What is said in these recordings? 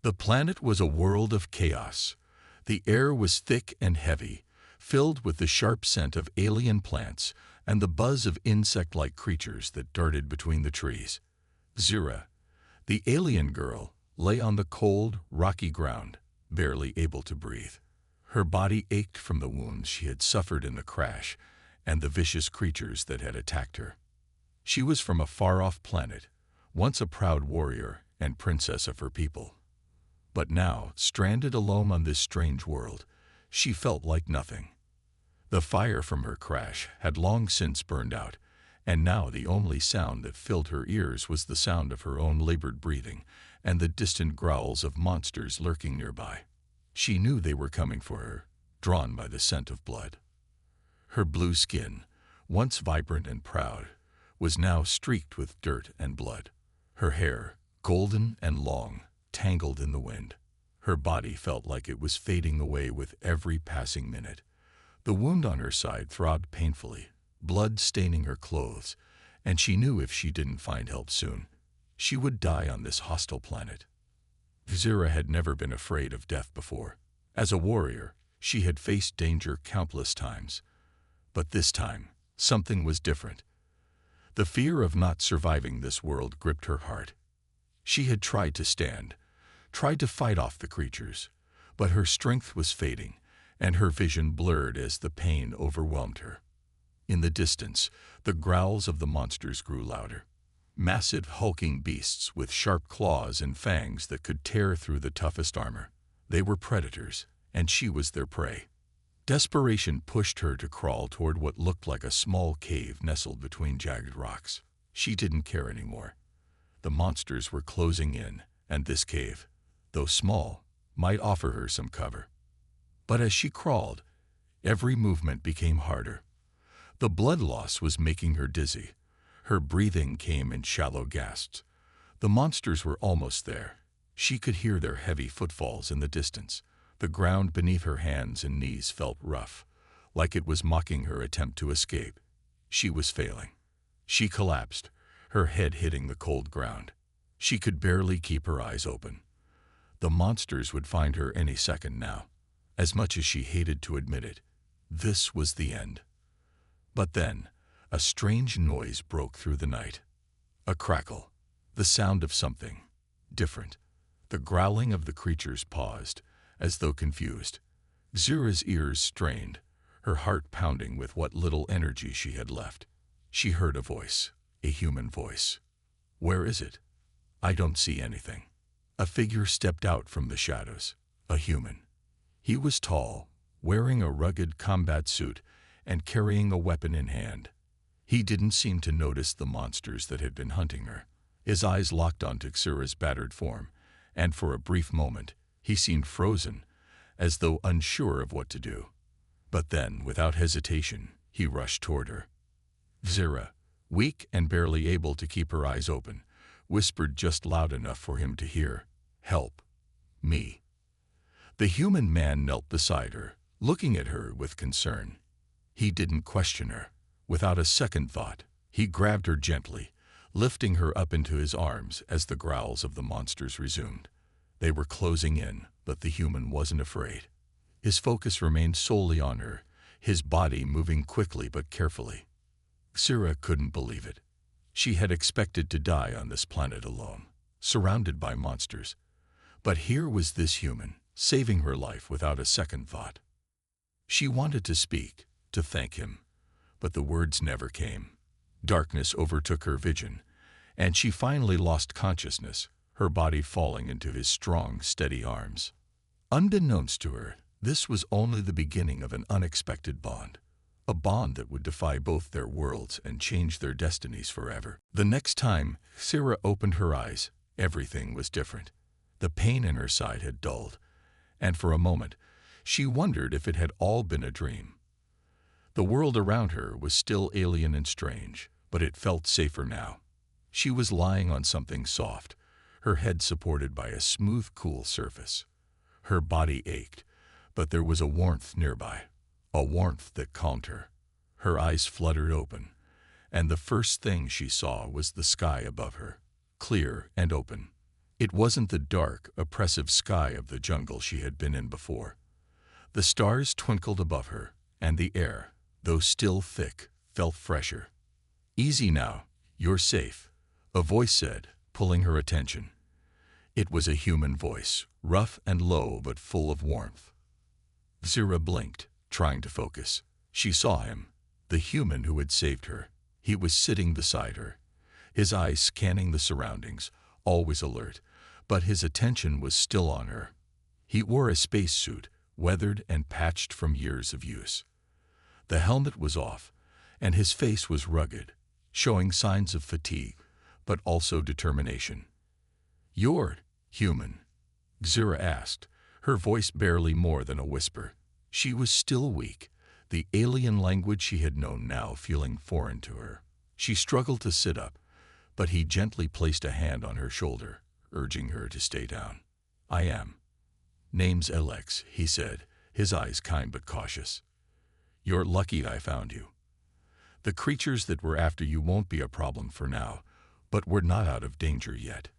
The planet was a world of chaos. The air was thick and heavy, filled with the sharp scent of alien plants and the buzz of insect-like creatures that darted between the trees. Zira, the alien girl, lay on the cold, rocky ground, barely able to breathe. Her body ached from the wounds she had suffered in the crash and the vicious creatures that had attacked her. She was from a far-off planet, once a proud warrior and princess of her people. But now, stranded alone on this strange world, she felt like nothing. The fire from her crash had long since burned out, and now the only sound that filled her ears was the sound of her own labored breathing and the distant growls of monsters lurking nearby. She knew they were coming for her, drawn by the scent of blood. Her blue skin, once vibrant and proud, was now streaked with dirt and blood. Her hair, golden and long, tangled in the wind. Her body felt like it was fading away with every passing minute. The wound on her side throbbed painfully, blood staining her clothes, and she knew if she didn't find help soon, she would die on this hostile planet. Zira had never been afraid of death before. As a warrior, she had faced danger countless times. But this time, something was different. The fear of not surviving this world gripped her heart. She had tried to stand, tried to fight off the creatures, but her strength was fading, and her vision blurred as the pain overwhelmed her. In the distance, the growls of the monsters grew louder. Massive, hulking beasts with sharp claws and fangs that could tear through the toughest armor. They were predators, and she was their prey. Desperation pushed her to crawl toward what looked like a small cave nestled between jagged rocks. She didn't care anymore. The monsters were closing in, and this cave, though small, might offer her some cover. But as she crawled, every movement became harder. The blood loss was making her dizzy. Her breathing came in shallow gasps. The monsters were almost there. She could hear their heavy footfalls in the distance. The ground beneath her hands and knees felt rough, like it was mocking her attempt to escape. She was failing. She collapsed, her head hitting the cold ground. She could barely keep her eyes open. The monsters would find her any second now. As much as she hated to admit it, this was the end. But then, a strange noise broke through the night. A crackle, the sound of something different. The growling of the creatures paused, as though confused. Zira's ears strained, her heart pounding with what little energy she had left. She heard a voice, a human voice. "Where is it? I don't see anything." A figure stepped out from the shadows, a human. He was tall, wearing a rugged combat suit and carrying a weapon in hand. He didn't seem to notice the monsters that had been hunting her. His eyes locked onto Zira's battered form, and for a brief moment, he seemed frozen, as though unsure of what to do. But then, without hesitation, he rushed toward her. Zira, weak and barely able to keep her eyes open, whispered just loud enough for him to hear, "Help me." The human man knelt beside her, looking at her with concern. He didn't question her. Without a second thought, he grabbed her gently, lifting her up into his arms as the growls of the monsters resumed. They were closing in, but the human wasn't afraid. His focus remained solely on her, his body moving quickly but carefully. Zira couldn't believe it. She had expected to die on this planet alone, surrounded by monsters. But here was this human, saving her life without a second thought. She wanted to speak, to thank him, but the words never came. Darkness overtook her vision, and she finally lost consciousness, her body falling into his strong, steady arms. Unbeknownst to her, this was only the beginning of an unexpected bond, a bond that would defy both their worlds and change their destinies forever. The next time Zira opened her eyes, everything was different. The pain in her side had dulled, and for a moment, she wondered if it had all been a dream. The world around her was still alien and strange, but it felt safer now. She was lying on something soft, her head supported by a smooth, cool surface. Her body ached, but there was a warmth nearby, a warmth that calmed her. Her eyes fluttered open, and the first thing she saw was the sky above her, clear and open. It wasn't the dark, oppressive sky of the jungle she had been in before. The stars twinkled above her, and the air, though still thick, felt fresher. "Easy now, you're safe," a voice said, pulling her attention. It was a human voice, rough and low but full of warmth. Zira blinked, trying to focus. She saw him, the human who had saved her. He was sitting beside her, his eyes scanning the surroundings, always alert, but his attention was still on her. He wore a spacesuit, weathered and patched from years of use. The helmet was off, and his face was rugged, showing signs of fatigue, but also determination. "You're human?" Zira asked, her voice barely more than a whisper. She was still weak, the alien language she had known now feeling foreign to her. She struggled to sit up, but he gently placed a hand on her shoulder, urging her to stay down. "I am. Name's Alex," he said, his eyes kind but cautious. "You're lucky I found you. The creatures that were after you won't be a problem for now, but we're not out of danger yet.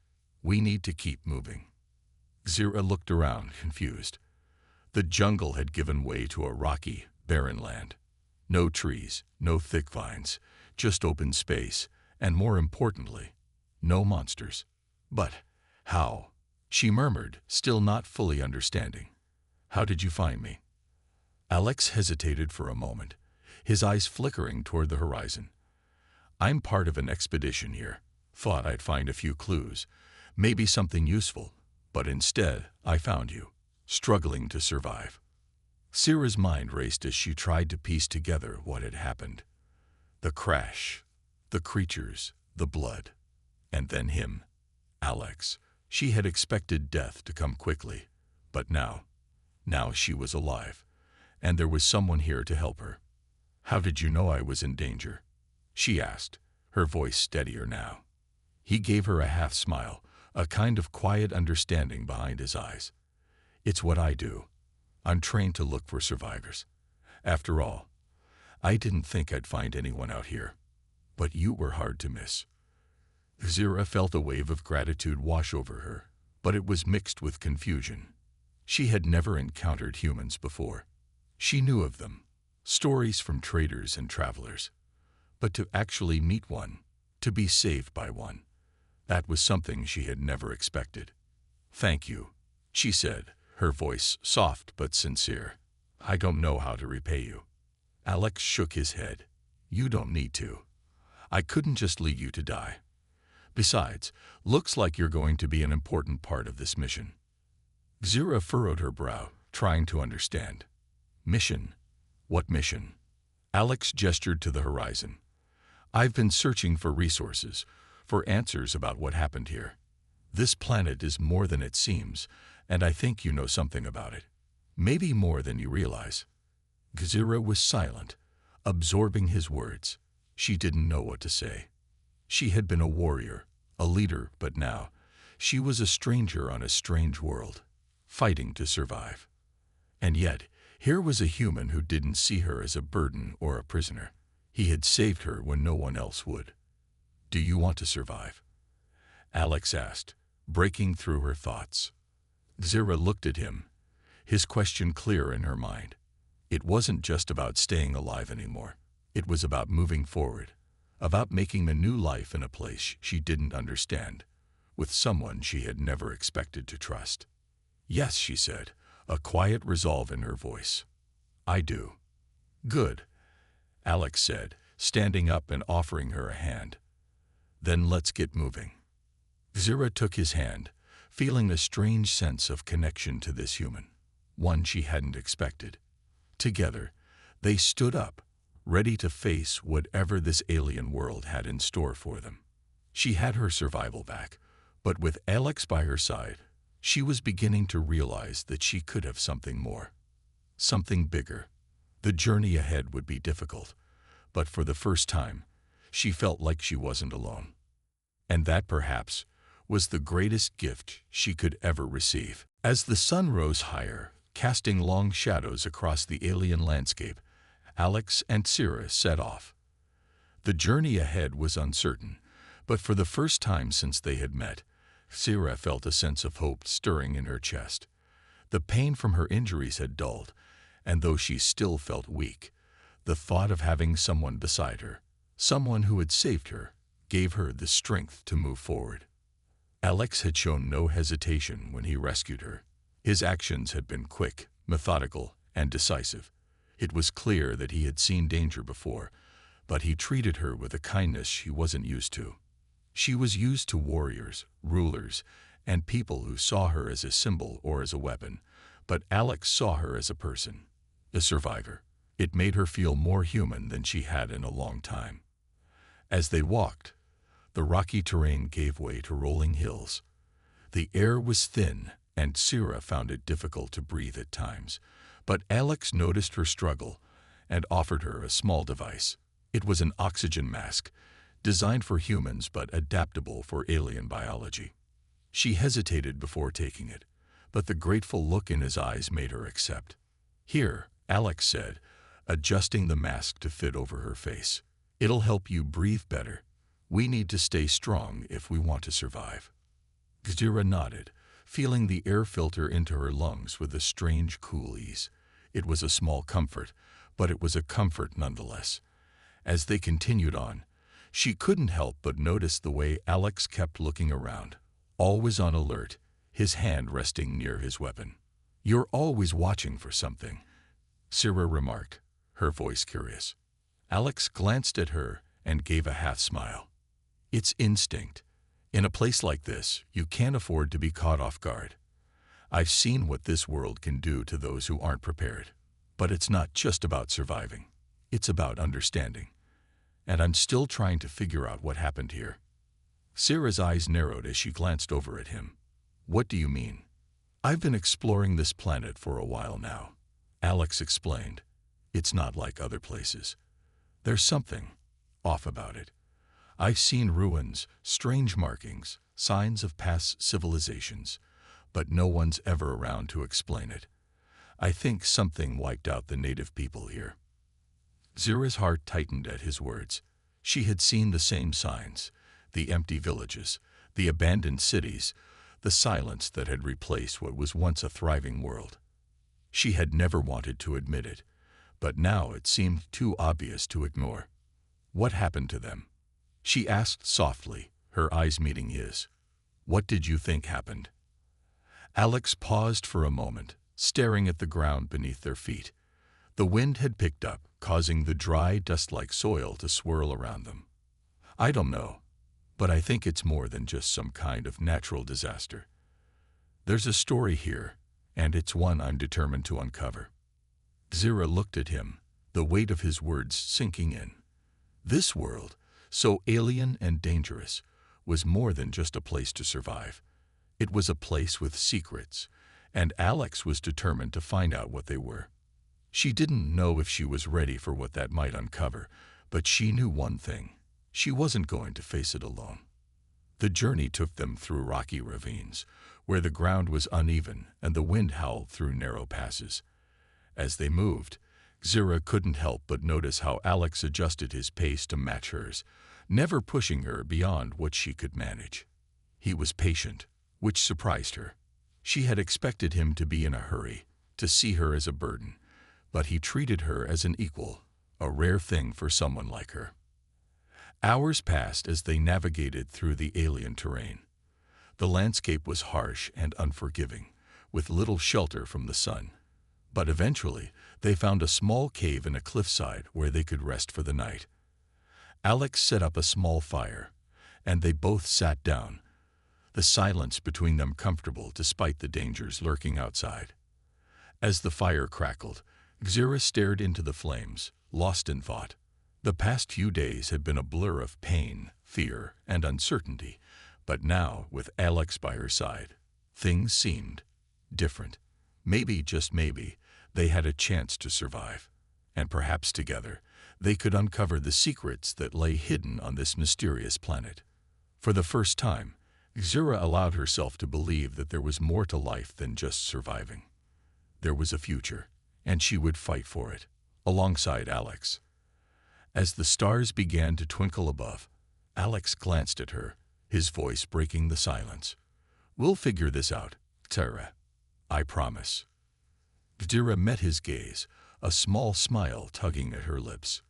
We need to keep moving." Zira looked around, confused. The jungle had given way to a rocky, barren land. No trees, no thick vines, just open space, and more importantly, no monsters. "But how?" she murmured, still not fully understanding. "How did you find me?" Alex hesitated for a moment, his eyes flickering toward the horizon. "I'm part of an expedition here. Thought I'd find a few clues, maybe something useful, but instead I found you, struggling to survive." Zira's mind raced as she tried to piece together what had happened. The crash, the creatures, the blood, and then him, Alex. She had expected death to come quickly, but now she was alive, and there was someone here to help her. "How did you know I was in danger?" she asked, her voice steadier now. He gave her a half smile, a kind of quiet understanding behind his eyes. "It's what I do. I'm trained to look for survivors. After all, I didn't think I'd find anyone out here, but you were hard to miss." Zira felt a wave of gratitude wash over her, but it was mixed with confusion. She had never encountered humans before. She knew of them, stories from traders and travelers. But to actually meet one, to be saved by one, that was something she had never expected. "Thank you," she said, her voice soft but sincere. "I don't know how to repay you." Alex shook his head. "You don't need to. I couldn't just leave you to die. Besides, looks like you're going to be an important part of this mission." Zira furrowed her brow, trying to understand. "Mission? What mission?" Alex gestured to the horizon. "I've been searching for resources, for answers about what happened here. This planet is more than it seems, and I think you know something about it. Maybe more than you realize." Zira was silent, absorbing his words. She didn't know what to say. She had been a warrior, a leader, but now she was a stranger on a strange world, fighting to survive. And yet, here was a human who didn't see her as a burden or a prisoner. He had saved her when no one else would. "Do you want to survive?" Alex asked, breaking through her thoughts. Zira looked at him, his question clear in her mind. It wasn't just about staying alive anymore. It was about moving forward, about making a new life in a place she didn't understand, with someone she had never expected to trust. "Yes," she said, a quiet resolve in her voice. "I do." "Good," Alex said, standing up and offering her a hand. "Then let's get moving." Zira took his hand, feeling a strange sense of connection to this human, one she hadn't expected. Together, they stood up, ready to face whatever this alien world had in store for them. She had her survival back, but with Alex by her side, she was beginning to realize that she could have something more, something bigger. The journey ahead would be difficult, but for the first time, she felt like she wasn't alone. And that, perhaps, was the greatest gift she could ever receive. As the sun rose higher, casting long shadows across the alien landscape, Alex and Zira set off. The journey ahead was uncertain, but for the first time since they had met, Sira felt a sense of hope stirring in her chest. The pain from her injuries had dulled, and though she still felt weak, the thought of having someone beside her, someone who had saved her, gave her the strength to move forward. Alex had shown no hesitation when he rescued her. His actions had been quick, methodical, and decisive. It was clear that he had seen danger before, but he treated her with a kindness she wasn't used to. She was used to warriors, rulers, and people who saw her as a symbol or as a weapon, but Alex saw her as a person, a survivor. It made her feel more human than she had in a long time. As they walked, the rocky terrain gave way to rolling hills. The air was thin, and Sira found it difficult to breathe at times, but Alex noticed her struggle and offered her a small device. It was an oxygen mask, designed for humans but adaptable for alien biology. She hesitated before taking it, but the grateful look in his eyes made her accept. "Here," Alex said, adjusting the mask to fit over her face. "It'll help you breathe better. We need to stay strong if we want to survive." Sira nodded, feeling the air filter into her lungs with a strange cool ease. It was a small comfort, but it was a comfort nonetheless. As they continued on, she couldn't help but notice the way Alex kept looking around, always on alert, his hand resting near his weapon. "You're always watching for something," Sira remarked, her voice curious. Alex glanced at her and gave a half-smile. "It's instinct. In a place like this, you can't afford to be caught off guard. I've seen what this world can do to those who aren't prepared. But it's not just about surviving. It's about understanding. And I'm still trying to figure out what happened here." Sira's eyes narrowed as she glanced over at him. "What do you mean?" "I've been exploring this planet for a while now," Alex explained. "It's not like other places. There's something off about it. I've seen ruins, strange markings, signs of past civilizations, but no one's ever around to explain it. I think something wiped out the native people here." Sira's heart tightened at his words. She had seen the same signs, the empty villages, the abandoned cities, the silence that had replaced what was once a thriving world. She had never wanted to admit it, but now it seemed too obvious to ignore. "What happened to them?" she asked softly, her eyes meeting his. "What did you think happened?" Alex paused for a moment, staring at the ground beneath their feet. The wind had picked up, causing the dry, dust-like soil to swirl around them. "I don't know, but I think it's more than just some kind of natural disaster. There's a story here, and it's one I'm determined to uncover." Sira looked at him, the weight of his words sinking in. This world, so alien and dangerous, was more than just a place to survive. It was a place with secrets, and Alex was determined to find out what they were. She didn't know if she was ready for what that might uncover, but she knew one thing: she wasn't going to face it alone. The journey took them through rocky ravines, where the ground was uneven and the wind howled through narrow passes. As they moved, Sira couldn't help but notice how Alex adjusted his pace to match hers, never pushing her beyond what she could manage. He was patient, which surprised her. She had expected him to be in a hurry, to see her as a burden, but he treated her as an equal, a rare thing for someone like her. Hours passed as they navigated through the alien terrain. The landscape was harsh and unforgiving, with little shelter from the sun. But eventually, they found a small cave in a cliffside where they could rest for the night. Alex set up a small fire, and they both sat down, the silence between them comfortable despite the dangers lurking outside. As the fire crackled, Sira stared into the flames, lost in thought. The past few days had been a blur of pain, fear, and uncertainty, but now, with Alex by her side, things seemed different. Maybe, just maybe, they had a chance to survive, and perhaps together they could uncover the secrets that lay hidden on this mysterious planet. For the first time, Sira allowed herself to believe that there was more to life than just surviving. There was a future, and she would fight for it, alongside Alex. As the stars began to twinkle above, Alex glanced at her, his voice breaking the silence. We'll figure this out, Tara. I promise. Zira met his gaze, a small smile tugging at her lips.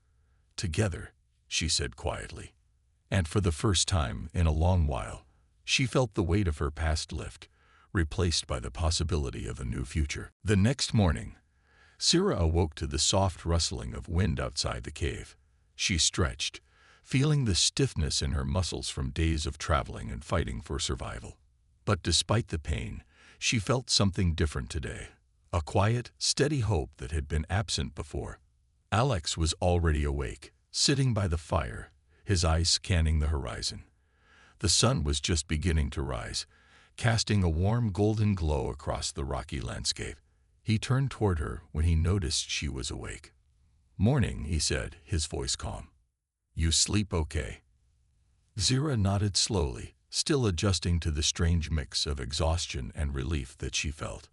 Together, she said quietly. And for the first time in a long while, she felt the weight of her past lift, replaced by the possibility of a new future. The next morning, Sira awoke to the soft rustling of wind outside the cave. She stretched, feeling the stiffness in her muscles from days of traveling and fighting for survival. But despite the pain, she felt something different today, a quiet, steady hope that had been absent before. Alex was already awake, sitting by the fire, his eyes scanning the horizon. The sun was just beginning to rise, casting a warm golden glow across the rocky landscape. He turned toward her when he noticed she was awake. "Morning," he said, his voice calm. "You sleep okay?" Zira nodded slowly, still adjusting to the strange mix of exhaustion and relief that she felt.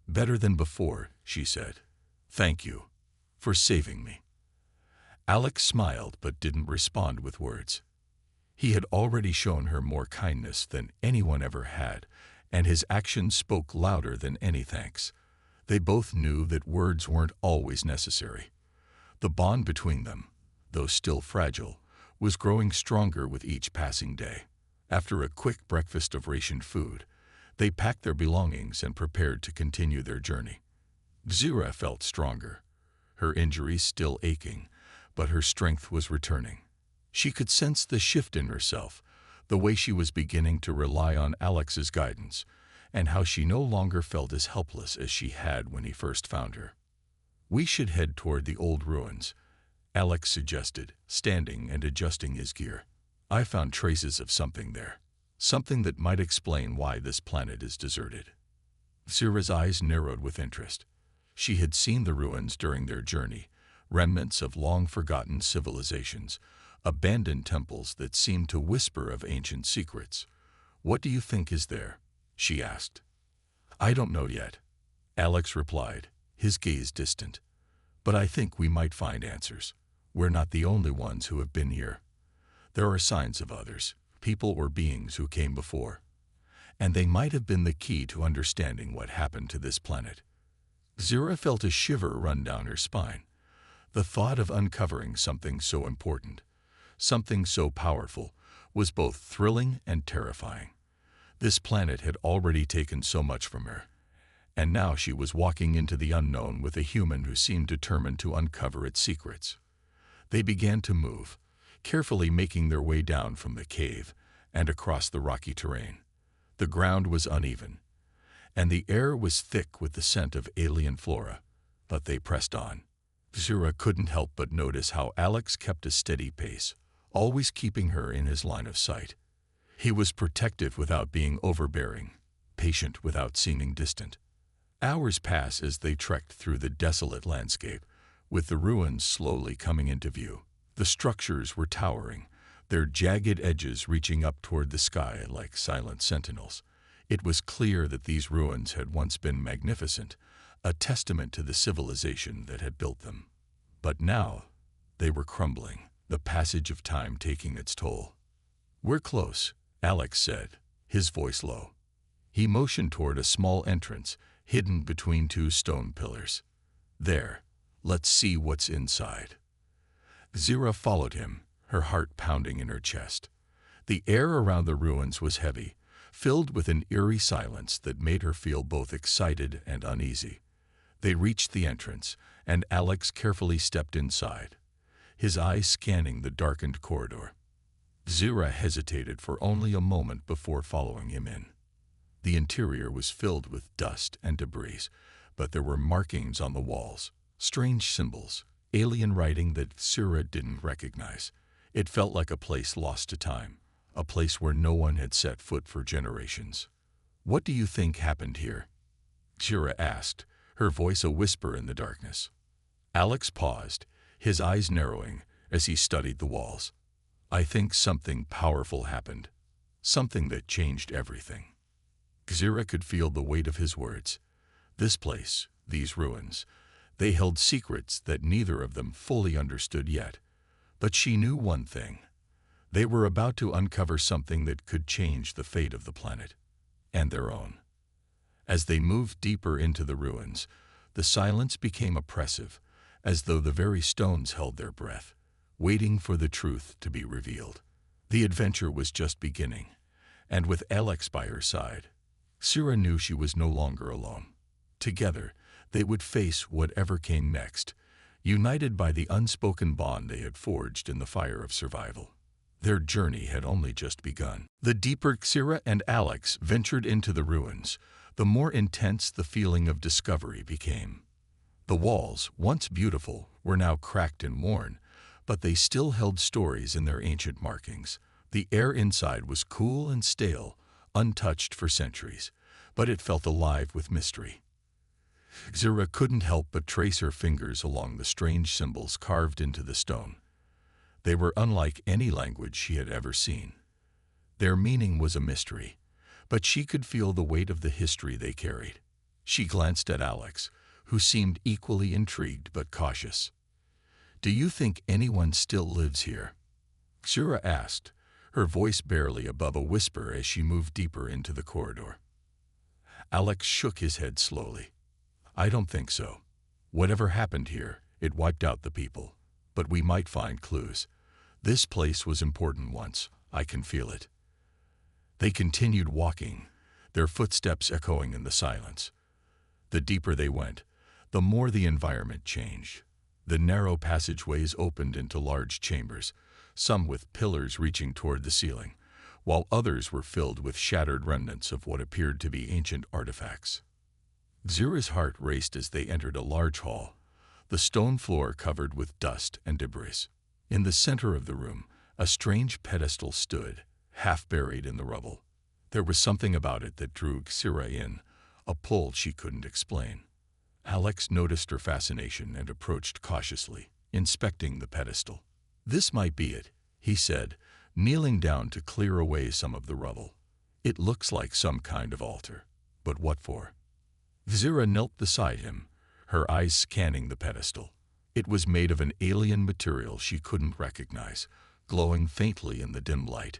"Better than before," she said. "Thank you for saving me." Alex smiled but didn't respond with words. He had already shown her more kindness than anyone ever had, and his actions spoke louder than any thanks. They both knew that words weren't always necessary. The bond between them, though still fragile, was growing stronger with each passing day. After a quick breakfast of rationed food, they packed their belongings and prepared to continue their journey. Zira felt stronger, her injuries still aching, but her strength was returning. She could sense the shift in herself, the way she was beginning to rely on Alex's guidance, and how she no longer felt as helpless as she had when he first found her. "We should head toward the old ruins," Alex suggested, standing and adjusting his gear. "I found traces of something there, something that might explain why this planet is deserted." Zira's eyes narrowed with interest. She had seen the ruins during their journey, remnants of long-forgotten civilizations, abandoned temples that seemed to whisper of ancient secrets. "What do you think is there?" she asked. "I don't know yet," Alex replied, his gaze distant. "But I think we might find answers. We're not the only ones who have been here. There are signs of others, people or beings who came before. And they might have been the key to understanding what happened to this planet." Zira felt a shiver run down her spine. The thought of uncovering something so important, something so powerful, was both thrilling and terrifying. This planet had already taken so much from her, and now she was walking into the unknown with a human who seemed determined to uncover its secrets. They began to move, carefully making their way down from the cave and across the rocky terrain. The ground was uneven, and the air was thick with the scent of alien flora, but they pressed on. Zira couldn't help but notice how Alex kept a steady pace, always keeping her in his line of sight. He was protective without being overbearing, patient without seeming distant. Hours passed as they trekked through the desolate landscape, with the ruins slowly coming into view. The structures were towering, their jagged edges reaching up toward the sky like silent sentinels. It was clear that these ruins had once been magnificent, a testament to the civilization that had built them. But now, they were crumbling, the passage of time taking its toll. "We're close," Alex said, his voice low. He motioned toward a small entrance, hidden between two stone pillars. "There, let's see what's inside." Zira followed him, her heart pounding in her chest. The air around the ruins was heavy, filled with an eerie silence that made her feel both excited and uneasy. They reached the entrance, and Alex carefully stepped inside, his eyes scanning the darkened corridor. Zira hesitated for only a moment before following him in. The interior was filled with dust and debris, but there were markings on the walls, strange symbols, alien writing that Zira didn't recognize. It felt like a place lost to time, a place where no one had set foot for generations. "What do you think happened here?" Zira asked, her voice a whisper in the darkness. Alex paused, his eyes narrowing as he studied the walls. "I think something powerful happened, something that changed everything." Zira could feel the weight of his words. This place, these ruins, they held secrets that neither of them fully understood yet. But she knew one thing. They were about to uncover something that could change the fate of the planet. and their own. As they moved deeper into the ruins, the silence became oppressive, as though the very stones held their breath, waiting for the truth to be revealed. The adventure was just beginning, and with Alex by her side, Sira knew she was no longer alone. Together, they would face whatever came next, united by the unspoken bond they had forged in the fire of survival. Their journey had only just begun. The deeper Sira and Alex ventured into the ruins, the more intense the feeling of discovery became. The walls, once beautiful, were now cracked and worn, but they still held stories in their ancient markings. The air inside was cool and stale, untouched for centuries, but it felt alive with mystery. Sira couldn't help but trace her fingers along the strange symbols carved into the stone. They were unlike any language she had ever seen. Their meaning was a mystery, but she could feel the weight of the history they carried. She glanced at Alex, who seemed equally intrigued but cautious. "Do you think anyone still lives here?" Sira asked, her voice barely above a whisper as she moved deeper into the corridor. Alex shook his head slowly. "I don't think so. Whatever happened here, it wiped out the people. But we might find clues. This place was important once. I can feel it." They continued walking, their footsteps echoing in the silence. The deeper they went, the more the environment changed. The narrow passageways opened into large chambers, some with pillars reaching toward the ceiling, while others were filled with shattered remnants of what appeared to be ancient artifacts. Sira's heart raced as they entered a large hall, the stone floor covered with dust and debris. In the center of the room, a strange pedestal stood, half buried in the rubble. There was something about it that drew Sira in, a pull she couldn't explain. Alex noticed her fascination and approached cautiously, inspecting the pedestal. "This might be it," he said, kneeling down to clear away some of the rubble. "It looks like some kind of altar. But what for?" Sira knelt beside him, her eyes scanning the pedestal. It was made of an alien material she couldn't recognize, glowing faintly in the dim light.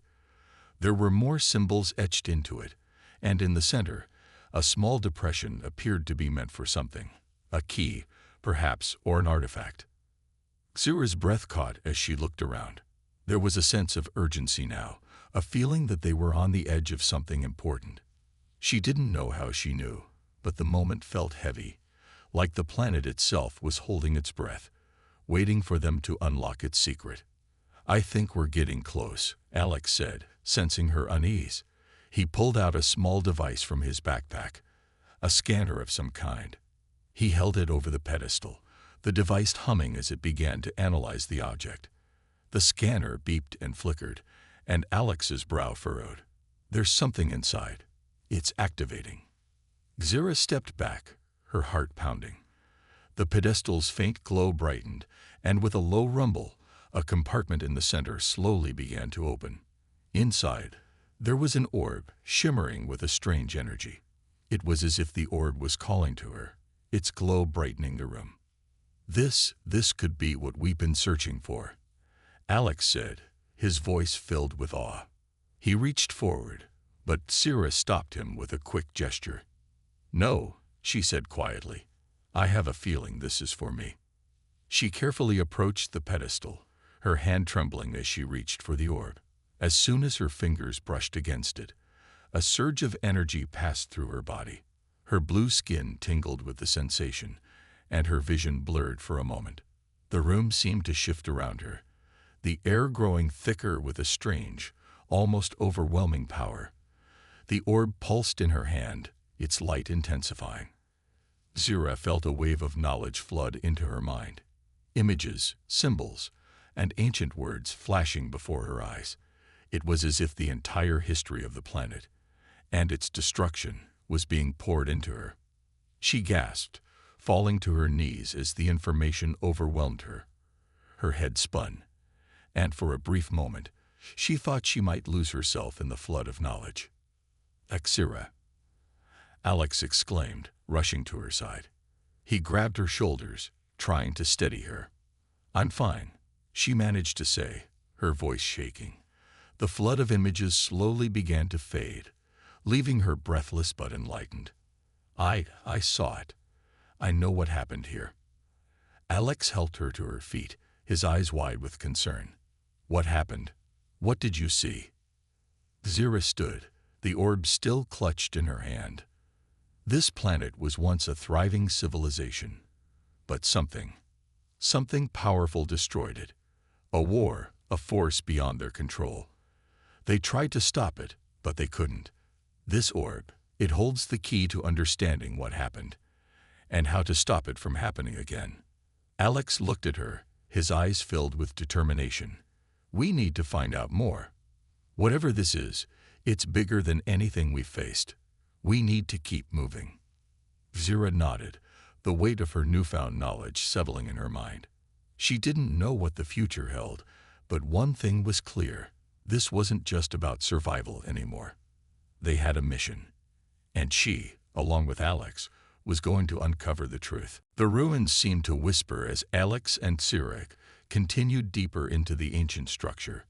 There were more symbols etched into it, and in the center, a small depression appeared to be meant for something. A key, perhaps, or an artifact. Sira's breath caught as she looked around. There was a sense of urgency now, a feeling that they were on the edge of something important. She didn't know how she knew, but the moment felt heavy, like the planet itself was holding its breath, waiting for them to unlock its secret. "I think we're getting close," Alex said, sensing her unease. He pulled out a small device from his backpack, a scanner of some kind. He held it over the pedestal, the device humming as it began to analyze the object. The scanner beeped and flickered, and Alex's brow furrowed. "There's something inside. It's activating." Sira stepped back, her heart pounding. The pedestal's faint glow brightened, and with a low rumble, a compartment in the center slowly began to open. Inside, there was an orb, shimmering with a strange energy. It was as if the orb was calling to her, its glow brightening the room. This could be what we've been searching for," Alex said, his voice filled with awe. He reached forward, but Sira stopped him with a quick gesture. "No," she said quietly. "I have a feeling this is for me." She carefully approached the pedestal, her hand trembling as she reached for the orb. As soon as her fingers brushed against it, a surge of energy passed through her body. Her blue skin tingled with the sensation, and her vision blurred for a moment. The room seemed to shift around her, the air growing thicker with a strange, almost overwhelming power. The orb pulsed in her hand, its light intensifying. Sira felt a wave of knowledge flood into her mind. Images, symbols, and ancient words flashing before her eyes. It was as if the entire history of the planet, and its destruction, was being poured into her. She gasped, falling to her knees as the information overwhelmed her. Her head spun, and for a brief moment, she thought she might lose herself in the flood of knowledge. "Sira," Alex exclaimed, rushing to her side. He grabbed her shoulders, trying to steady her. "I'm fine," she managed to say, her voice shaking. The flood of images slowly began to fade, leaving her breathless but enlightened. I saw it. I know what happened here. Alex helped her to her feet, his eyes wide with concern. What happened? What did you see? Zira stood, the orb still clutched in her hand. This planet was once a thriving civilization, but something powerful destroyed it. A war, a force beyond their control. They tried to stop it, but they couldn't. This orb, it holds the key to understanding what happened, and how to stop it from happening again. Alex looked at her, his eyes filled with determination. We need to find out more. Whatever this is, it's bigger than anything we've faced. We need to keep moving. Zira nodded, the weight of her newfound knowledge settling in her mind. She didn't know what the future held, but one thing was clear. This wasn't just about survival anymore. They had a mission. And she, along with Alex, was going to uncover the truth. The ruins seemed to whisper as Alex and Zira continued deeper into the ancient structure.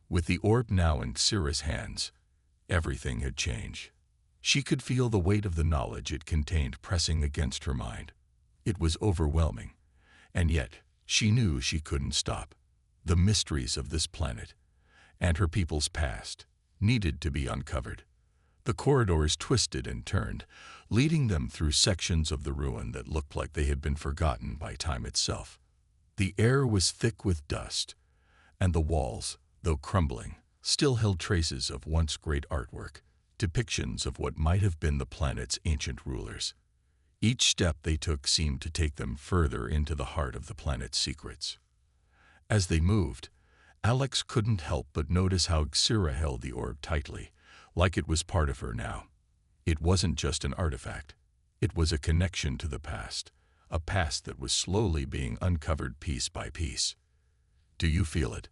With the orb now in Zira's hands, everything had changed. She could feel the weight of the knowledge it contained pressing against her mind. It was overwhelming, and yet she knew she couldn't stop. The mysteries of this planet, and her people's past, needed to be uncovered. The corridors twisted and turned, leading them through sections of the ruin that looked like they had been forgotten by time itself. The air was thick with dust, and the walls, though crumbling, still held traces of once great artwork, depictions of what might have been the planet's ancient rulers. Each step they took seemed to take them further into the heart of the planet's secrets. As they moved, Alex couldn't help but notice how Zira held the orb tightly, like it was part of her now. It wasn't just an artifact. It was a connection to the past, a past that was slowly being uncovered piece by piece. Do you feel it?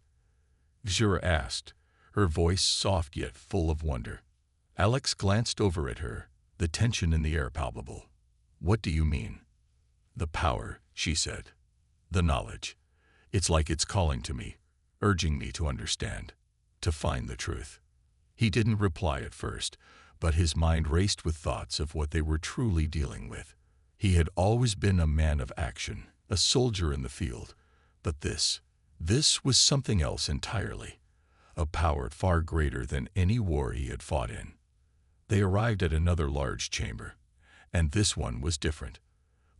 Zira asked, her voice soft yet full of wonder. Alex glanced over at her, the tension in the air palpable. What do you mean? The power, she said. The knowledge. It's like it's calling to me, urging me to understand, to find the truth. He didn't reply at first, but his mind raced with thoughts of what they were truly dealing with. He had always been a man of action, a soldier in the field, but this was something else entirely, a power far greater than any war he had fought in. They arrived at another large chamber, and this one was different.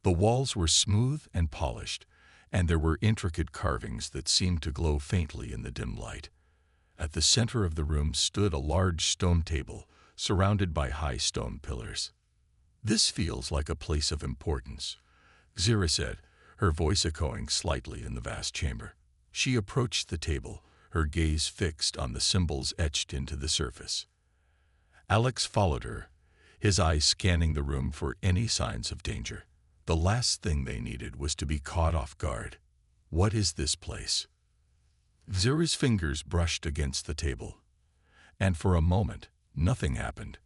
The walls were smooth and polished, and there were intricate carvings that seemed to glow faintly in the dim light. At the center of the room stood a large stone table, surrounded by high stone pillars. This feels like a place of importance, Zira said, her voice echoing slightly in the vast chamber. She approached the table, her gaze fixed on the symbols etched into the surface. Alex followed her, his eyes scanning the room for any signs of danger. The last thing they needed was to be caught off guard. What is this place? Zira's fingers brushed against the table, and for a moment, nothing happened.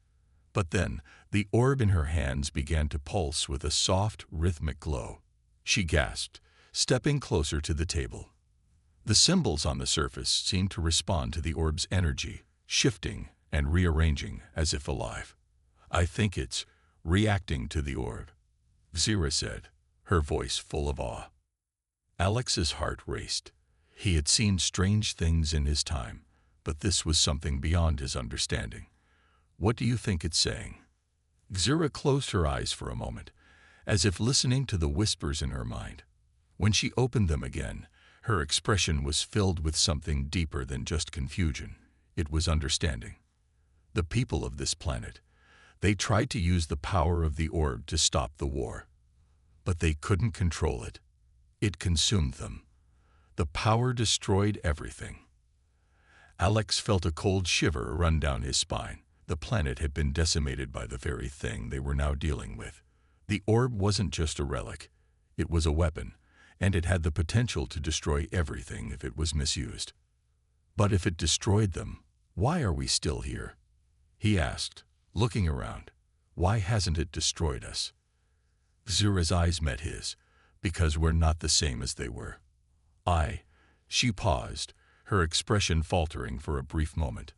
But then, the orb in her hands began to pulse with a soft, rhythmic glow. She gasped, stepping closer to the table. The symbols on the surface seemed to respond to the orb's energy, shifting and rearranging as if alive. I think it's reacting to the orb, Zira said, her voice full of awe. Alex's heart raced. He had seen strange things in his time, but this was something beyond his understanding. What do you think it's saying? Zira closed her eyes for a moment, as if listening to the whispers in her mind. When she opened them again, her expression was filled with something deeper than just confusion. It was understanding. The people of this planet, they tried to use the power of the orb to stop the war. But they couldn't control it. It consumed them. The power destroyed everything. Alex felt a cold shiver run down his spine. The planet had been decimated by the very thing they were now dealing with. The orb wasn't just a relic. It was a weapon, and it had the potential to destroy everything if it was misused. But if it destroyed them, why are we still here? He asked, looking around. Why hasn't it destroyed us? Zira's eyes met his, because we're not the same as they were. She paused, her expression faltering for a brief moment.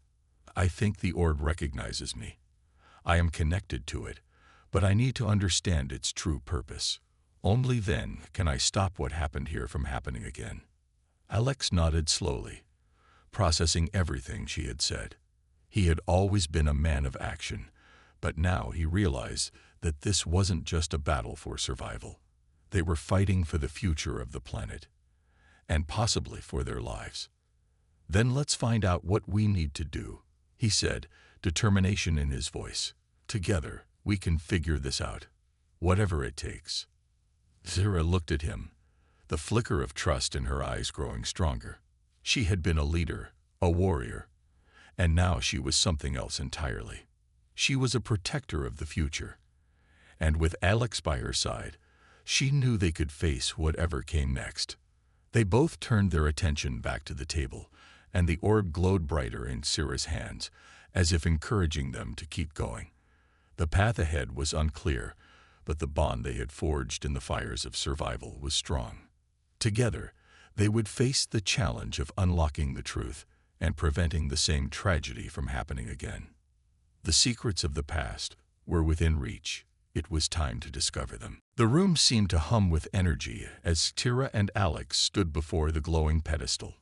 I think the orb recognizes me. I am connected to it, but I need to understand its true purpose. Only then can I stop what happened here from happening again." Alex nodded slowly, processing everything she had said. He had always been a man of action, but now he realized that this wasn't just a battle for survival. They were fighting for the future of the planet, and possibly for their lives. "Then let's find out what we need to do," he said, determination in his voice. "Together, we can figure this out, whatever it takes." Zira looked at him, the flicker of trust in her eyes growing stronger. She had been a leader, a warrior, and now she was something else entirely. She was a protector of the future, and with Alex by her side, she knew they could face whatever came next. They both turned their attention back to the table, and the orb glowed brighter in Zira's hands, as if encouraging them to keep going. The path ahead was unclear, but the bond they had forged in the fires of survival was strong. Together, they would face the challenge of unlocking the truth and preventing the same tragedy from happening again. The secrets of the past were within reach. It was time to discover them. The room seemed to hum with energy as Tira and Alex stood before the glowing pedestal.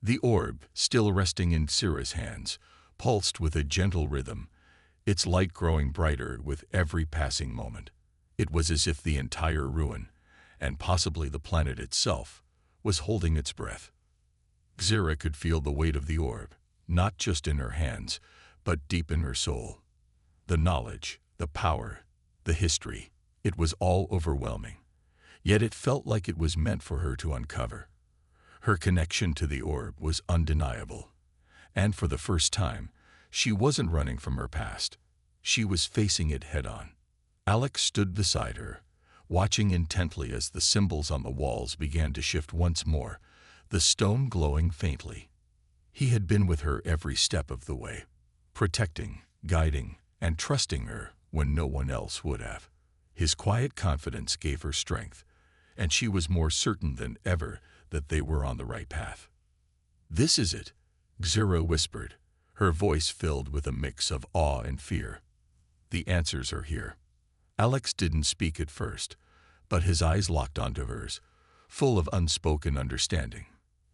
The orb, still resting in Zira's hands, pulsed with a gentle rhythm, its light growing brighter with every passing moment. It was as if the entire ruin, and possibly the planet itself, was holding its breath. Zira could feel the weight of the orb, not just in her hands, but deep in her soul. The knowledge, the power, the history, it was all overwhelming. Yet it felt like it was meant for her to uncover. Her connection to the orb was undeniable, and for the first time, she wasn't running from her past. She was facing it head-on. Alex stood beside her, watching intently as the symbols on the walls began to shift once more, the stone glowing faintly. He had been with her every step of the way, protecting, guiding, and trusting her when no one else would have. His quiet confidence gave her strength, and she was more certain than ever that they were on the right path. "This is it," Zira whispered, her voice filled with a mix of awe and fear. "The answers are here." Alex didn't speak at first, but his eyes locked onto hers, full of unspoken understanding.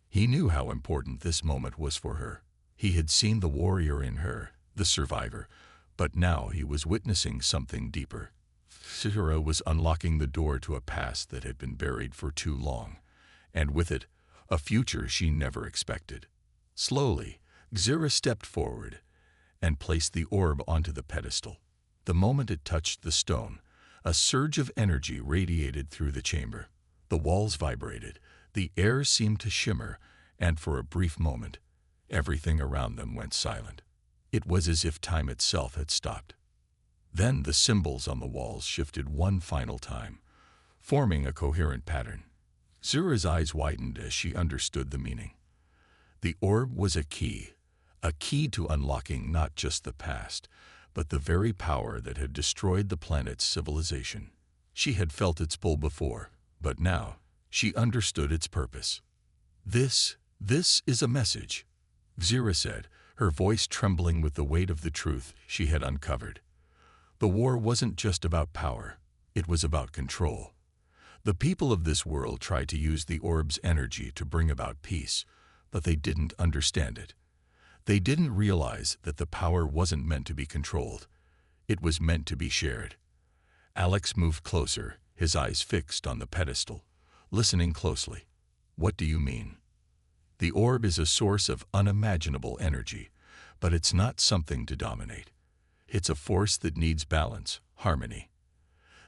He knew how important this moment was for her. He had seen the warrior in her, the survivor, but now he was witnessing something deeper. Zira was unlocking the door to a past that had been buried for too long, and with it, a future she never expected. Slowly, Zira stepped forward and placed the orb onto the pedestal. The moment it touched the stone, a surge of energy radiated through the chamber. The walls vibrated, the air seemed to shimmer, and for a brief moment, everything around them went silent. It was as if time itself had stopped. Then the symbols on the walls shifted one final time, forming a coherent pattern. Zira's eyes widened as she understood the meaning. The orb was a key to unlocking not just the past, but the very power that had destroyed the planet's civilization. She had felt its pull before, but now she understood its purpose. This is a message," Zira said, her voice trembling with the weight of the truth she had uncovered. The war wasn't just about power, it was about control. The people of this world tried to use the orb's energy to bring about peace, but they didn't understand it. They didn't realize that the power wasn't meant to be controlled. It was meant to be shared. Alex moved closer, his eyes fixed on the pedestal, listening closely. "What do you mean?" "The orb is a source of unimaginable energy, but it's not something to dominate. It's a force that needs balance, harmony.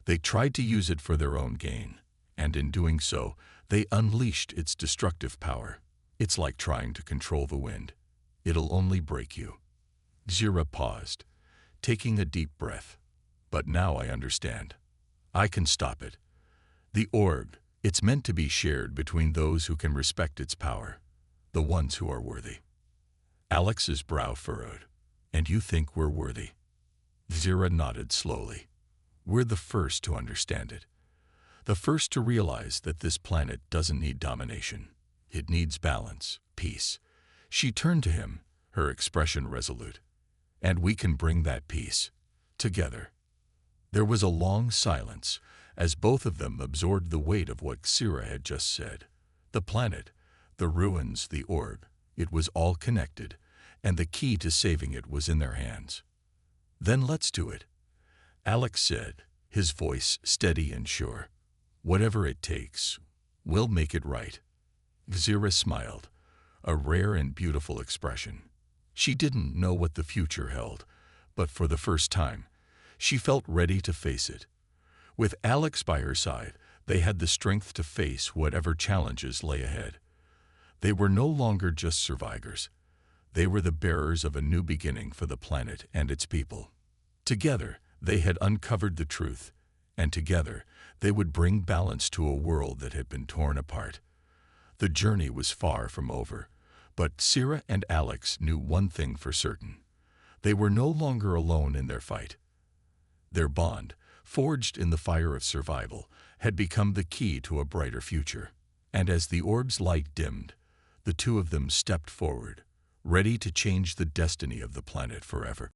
They tried to use it for their own gain, and in doing so, they unleashed its destructive power. It's like trying to control the wind. It'll only break you." Zira paused, taking a deep breath. "But now I understand. I can stop it. The orb, it's meant to be shared between those who can respect its power, the ones who are worthy." Alex's brow furrowed. "And you think we're worthy?" Zira nodded slowly. "We're the first to understand it. The first to realize that this planet doesn't need domination. It needs balance, peace." She turned to him, her expression resolute. "And we can bring that peace. together. There was a long silence as both of them absorbed the weight of what Sira had just said. The planet, the ruins, the orb, it was all connected, and the key to saving it was in their hands. "Then let's do it," Alex said, his voice steady and sure. "Whatever it takes, we'll make it right." Sira smiled, a rare and beautiful expression. She didn't know what the future held, but for the first time, she felt ready to face it. With Alex by her side, they had the strength to face whatever challenges lay ahead. They were no longer just survivors. They were the bearers of a new beginning for the planet and its people. Together, they had uncovered the truth, and together, they would bring balance to a world that had been torn apart. The journey was far from over, but Sira and Alex knew one thing for certain. They were no longer alone in their fight. Their bond, forged in the fire of survival, had become the key to a brighter future. And as the orb's light dimmed, the two of them stepped forward, ready to change the destiny of the planet forever.